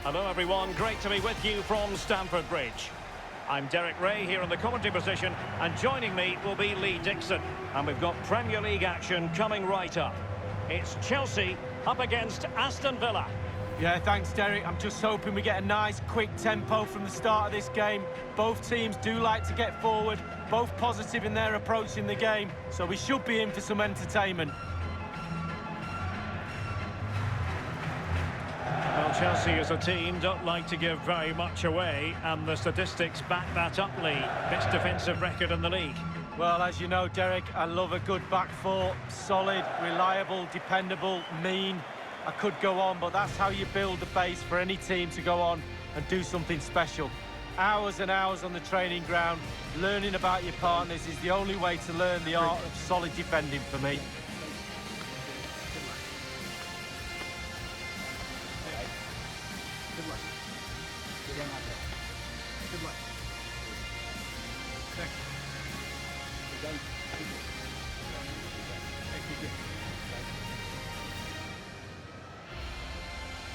Hello everyone, great to be with you from Stamford Bridge. I'm Derek Ray here in the commentary position, and joining me will be Lee Dixon. And we've got Premier League action coming right up. It's Chelsea up against Aston Villa. Yeah, thanks, Derek. I'm just hoping we get a nice, quick tempo from the start of this game. Both teams do like to get forward, both positive in their approach in the game, so we should be in for some entertainment. Well, Chelsea as a team don't like to give very much away, and the statistics back that up, Lee. Best defensive record in the league. Well, as you know, Derek, I love a good back four. Solid, reliable, dependable, mean. I could go on, but that's how you build the base for any team to go on and do something special. Hours and hours on the training ground, learning about your partners is the only way to learn the art of solid defending for me. Good luck. Good luck out there. Good luck. Thanks. You're done. Thank you.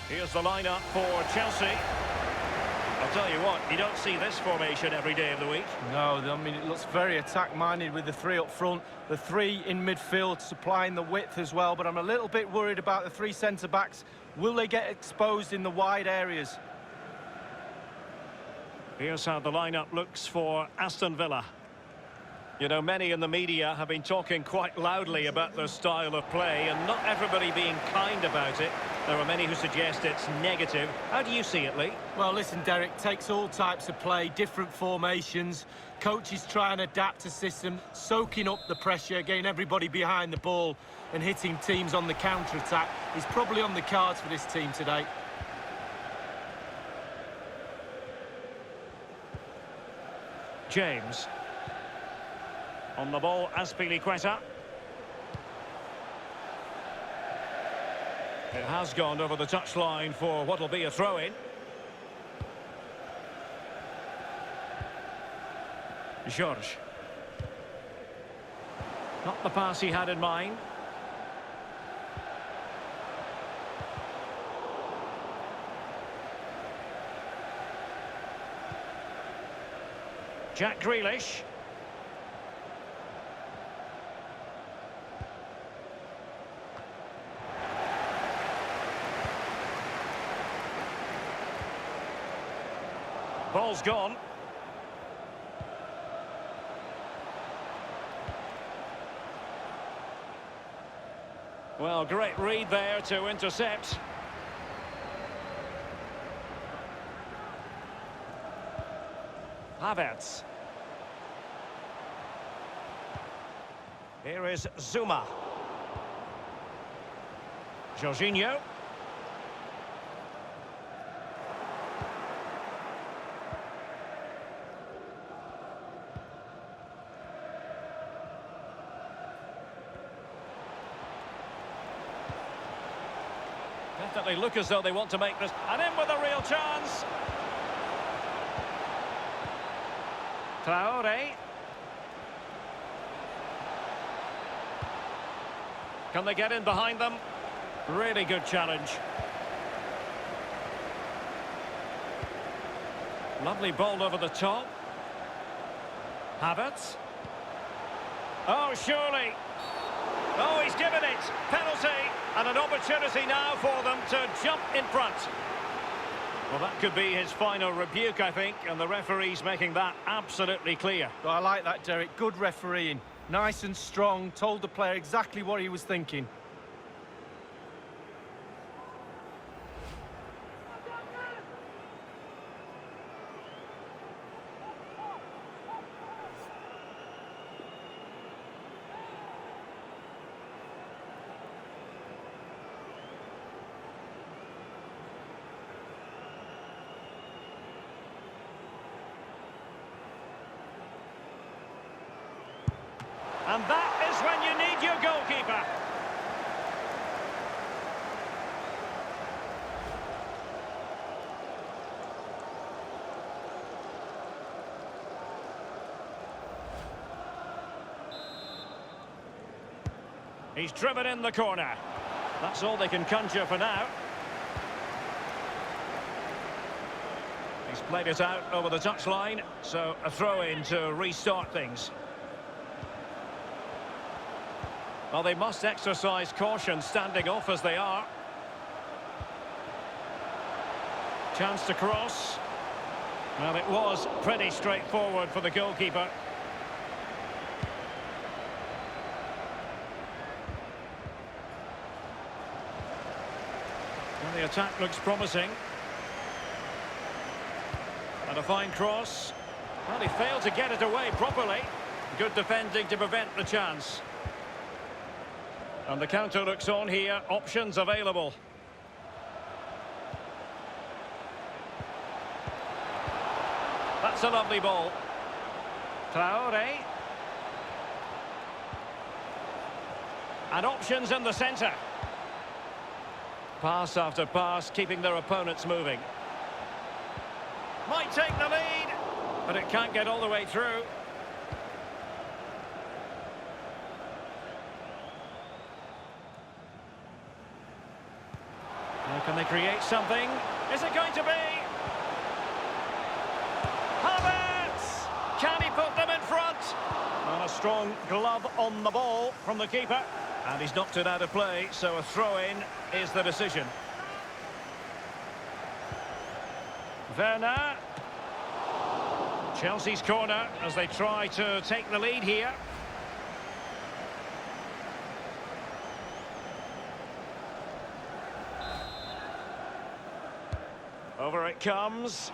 Here's the lineup for Chelsea. I'll tell you what, you don't see this formation every day of the week. No, I mean, it looks very attack-minded with the three up front, the three in midfield supplying the width as well, but I'm a little bit worried about the three centre-backs. Will they get exposed in the wide areas? Here's how the lineup looks for Aston Villa. You know, many in the media have been talking quite loudly about their style of play, and not everybody being kind about it. There are many who suggest it's negative. How do you see it, Lee? Well, listen, Derek, takes all types of play, different formations. Coaches try and adapt a system, soaking up the pressure, getting everybody behind the ball and hitting teams on the counter-attack is probably on the cards for this team today. James. On the ball, Azpilicueta. It has gone over the touchline for what will be a throw-in. George. Not the pass he had in mind. Jack Grealish. Ball's gone. Well, great read there to intercept. Havertz. Here is Zuma. Jorginho. Definitely look as though they want to make this. And in with a real chance. Traore. Can they get in behind them? Really good challenge. Lovely ball over the top. Havertz. Oh, surely. Oh, he's given it. Penalty. And an opportunity now for them to jump in front. Well, that could be his final rebuke, I think, and the referee's making that absolutely clear. Well, I like that, Derek. Good refereeing. Nice and strong, told the player exactly what he was thinking. And that is when you need your goalkeeper. He's driven in the corner. That's all they can conjure for now. He's played it out over the touchline, so a throw-in to restart things. Well, they must exercise caution standing off as they are. Chance to cross. Well, it was pretty straightforward for the goalkeeper. Well, the attack looks promising. And a fine cross. Well, he failed to get it away properly. Good defending to prevent the chance. And the counter looks on here. Options available. That's a lovely ball. Traore. And options in the centre. Pass after pass, keeping their opponents moving. Might take the lead, but it can't get all the way through. Now can they create something? Is it going to be? Havertz! Can he put them in front? Well, a strong glove on the ball from the keeper. And he's knocked it out of play, so a throw-in is the decision. Werner. Chelsea's corner as they try to take the lead here. Over it comes.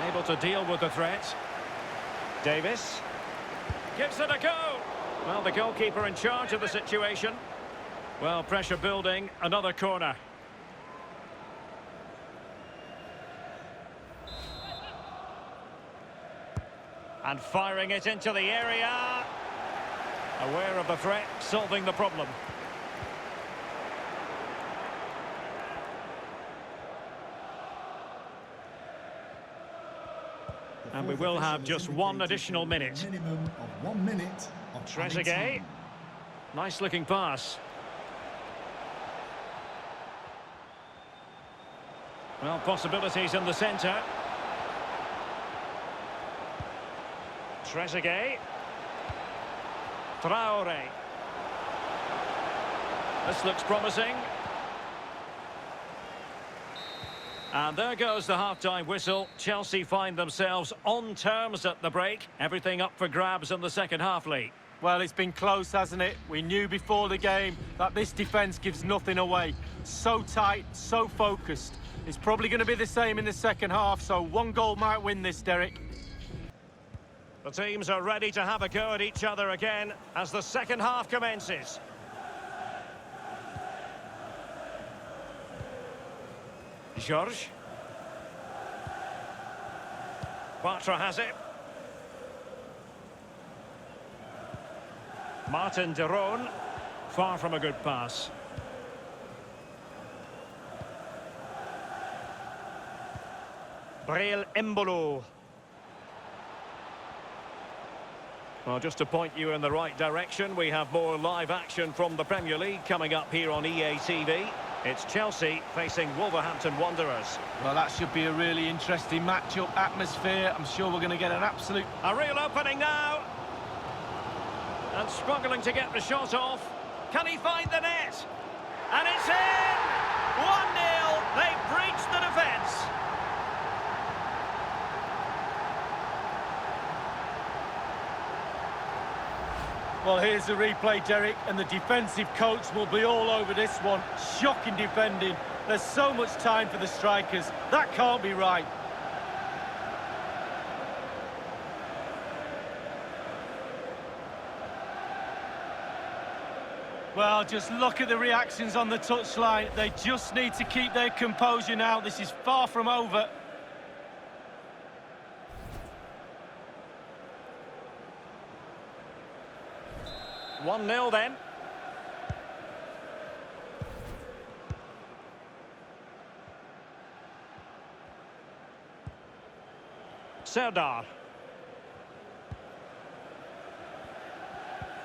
Able to deal with the threat. Davis. Gives it a go. Well, the goalkeeper in charge of the situation. Well, pressure building. Another corner. And firing it into the area. Aware of the threat, solving the problem. And we will have just one additional minute. Minimum of 1 minute of Trezeguet. Nice looking pass. Well, possibilities in the centre. Trezeguet. Traore. This looks promising. And there goes the half-time whistle. Chelsea find themselves on terms at the break. Everything up for grabs in the second half, Lee. Well, it's been close, hasn't it? We knew before the game that this defence gives nothing away. So tight, so focused. It's probably going to be the same in the second half, so one goal might win this, Derek. The teams are ready to have a go at each other again as the second half commences. George. Bartra has it. Martin de Roon. Far from a good pass. Breel Embolo. Well, just to point you in the right direction, we have more live action from the Premier League coming up here on EA TV. It's Chelsea facing Wolverhampton Wanderers. Well, that should be a really interesting match-up atmosphere. I'm sure we're going to get an absolute... A real opening now. And struggling to get the shot off. Can he find the net? And it's in! 1-0. They've breached the defence. Well, here's the replay, Derek, and the defensive coach will be all over this one. Shocking defending. There's so much time for the strikers. That can't be right. Well, just look at the reactions on the touchline. They just need to keep their composure now. This is far from over. 1-0 then. Serdar.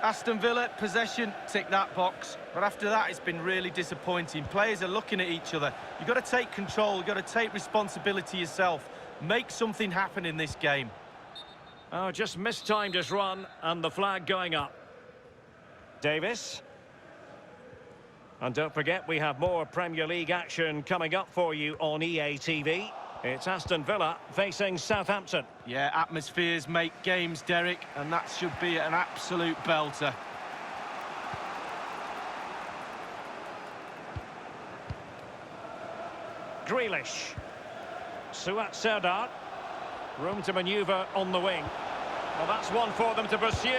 Aston Villa, possession, tick that box. But after that, it's been really disappointing. Players are looking at each other. You've got to take control, you've got to take responsibility yourself. Make something happen in this game. Oh, just mistimed his run, and the flag going up. Davis. And don't forget, we have more Premier League action coming up for you on EA TV. It's Aston Villa facing Southampton. Yeah, atmospheres make games, Derek, and that should be an absolute belter. Grealish. Suat Serdar. Room to manoeuvre on the wing. Well, that's one for them to pursue.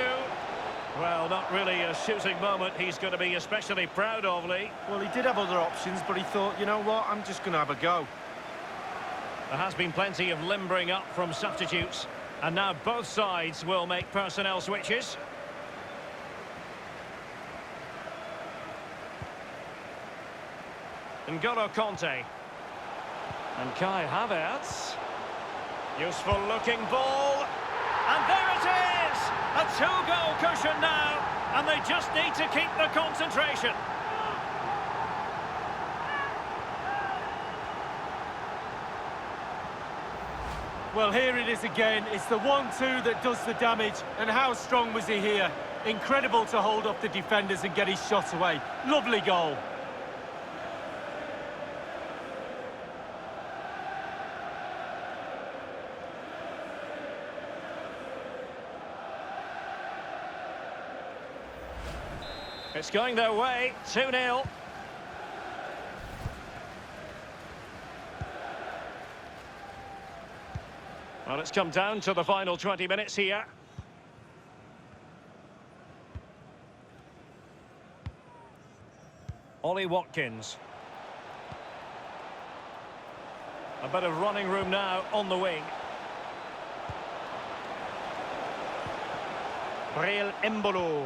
Well, not really a shooting moment he's going to be especially proud of, Lee. Well, he did have other options, but he thought, you know what, I'm just going to have a go. There has been plenty of limbering up from substitutes, and now both sides will make personnel switches. N'Golo Kanté. And Kai Havertz. Useful looking ball. And there it is! A two-goal cushion now, and they just need to keep the concentration. Well, here it is again. It's the 1-2 that does the damage. And how strong was he here? Incredible to hold up the defenders and get his shot away. Lovely goal. It's going their way, 2-0. Well, it's come down to the final 20 minutes here. Ollie Watkins. A bit of running room now on the wing. Breel Embolo.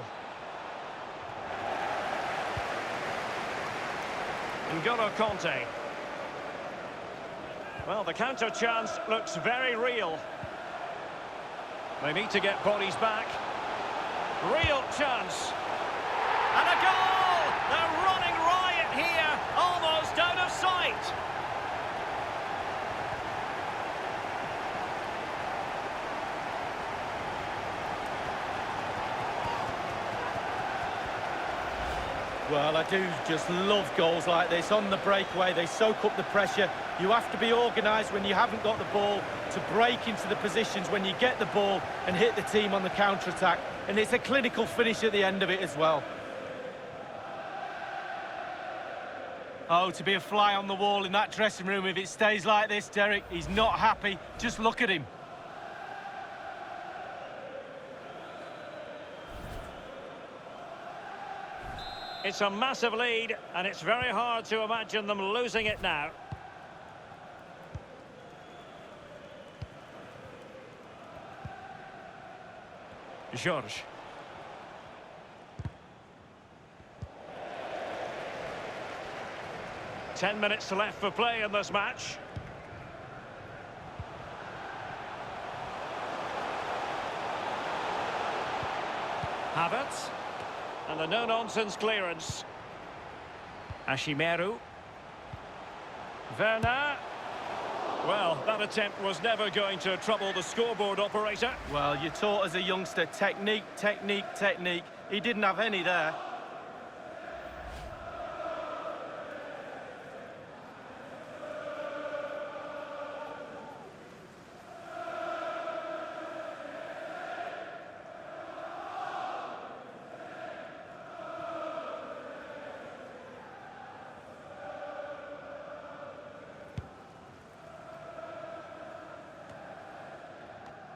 N'Golo Kanté. Well, the counter chance looks very real. They need to get bodies back. Real chance. And a goal! They're running riot here, almost out of sight. Well, I do just love goals like this. On the breakaway, they soak up the pressure. You have to be organised when you haven't got the ball to break into the positions when you get the ball and hit the team on the counter-attack. And it's a clinical finish at the end of it as well. Oh, to be a fly on the wall in that dressing room if it stays like this, Derek. He's not happy. Just look at him. It's a massive lead, and it's very hard to imagine them losing it now. George. Ten minutes left for play in this match. Havertz. And a no-nonsense clearance. Ashimeru. Werner. Well, that attempt was never going to trouble the scoreboard operator. Well, you're taught as a youngster, technique, technique, technique. He didn't have any there.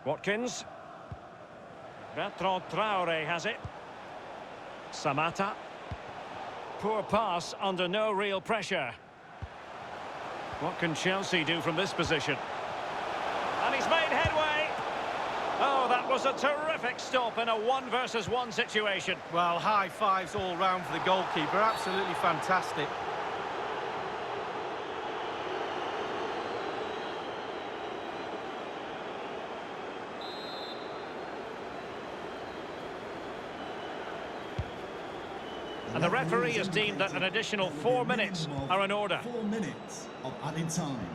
Watkins. Bertrand Traoré has it. Samata. Poor pass under no real pressure. What can Chelsea do from this position? And he's made headway. Oh, that was a terrific stop in a 1-versus-1 situation. Well, high fives all round for the goalkeeper. Absolutely fantastic. And the referee has deemed that an additional 4 minutes are in order. 4 minutes of added time.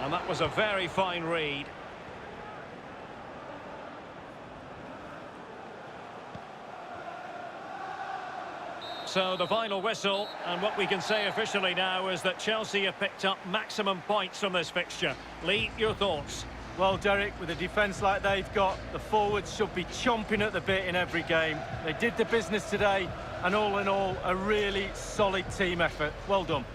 And that was a very fine read. So the final whistle, and what we can say officially now is that Chelsea have picked up maximum points from this fixture. Lee, your thoughts? Well, Derek, with a defence like they've got, the forwards should be chomping at the bit in every game. They did the business today, and all in all, a really solid team effort. Well done.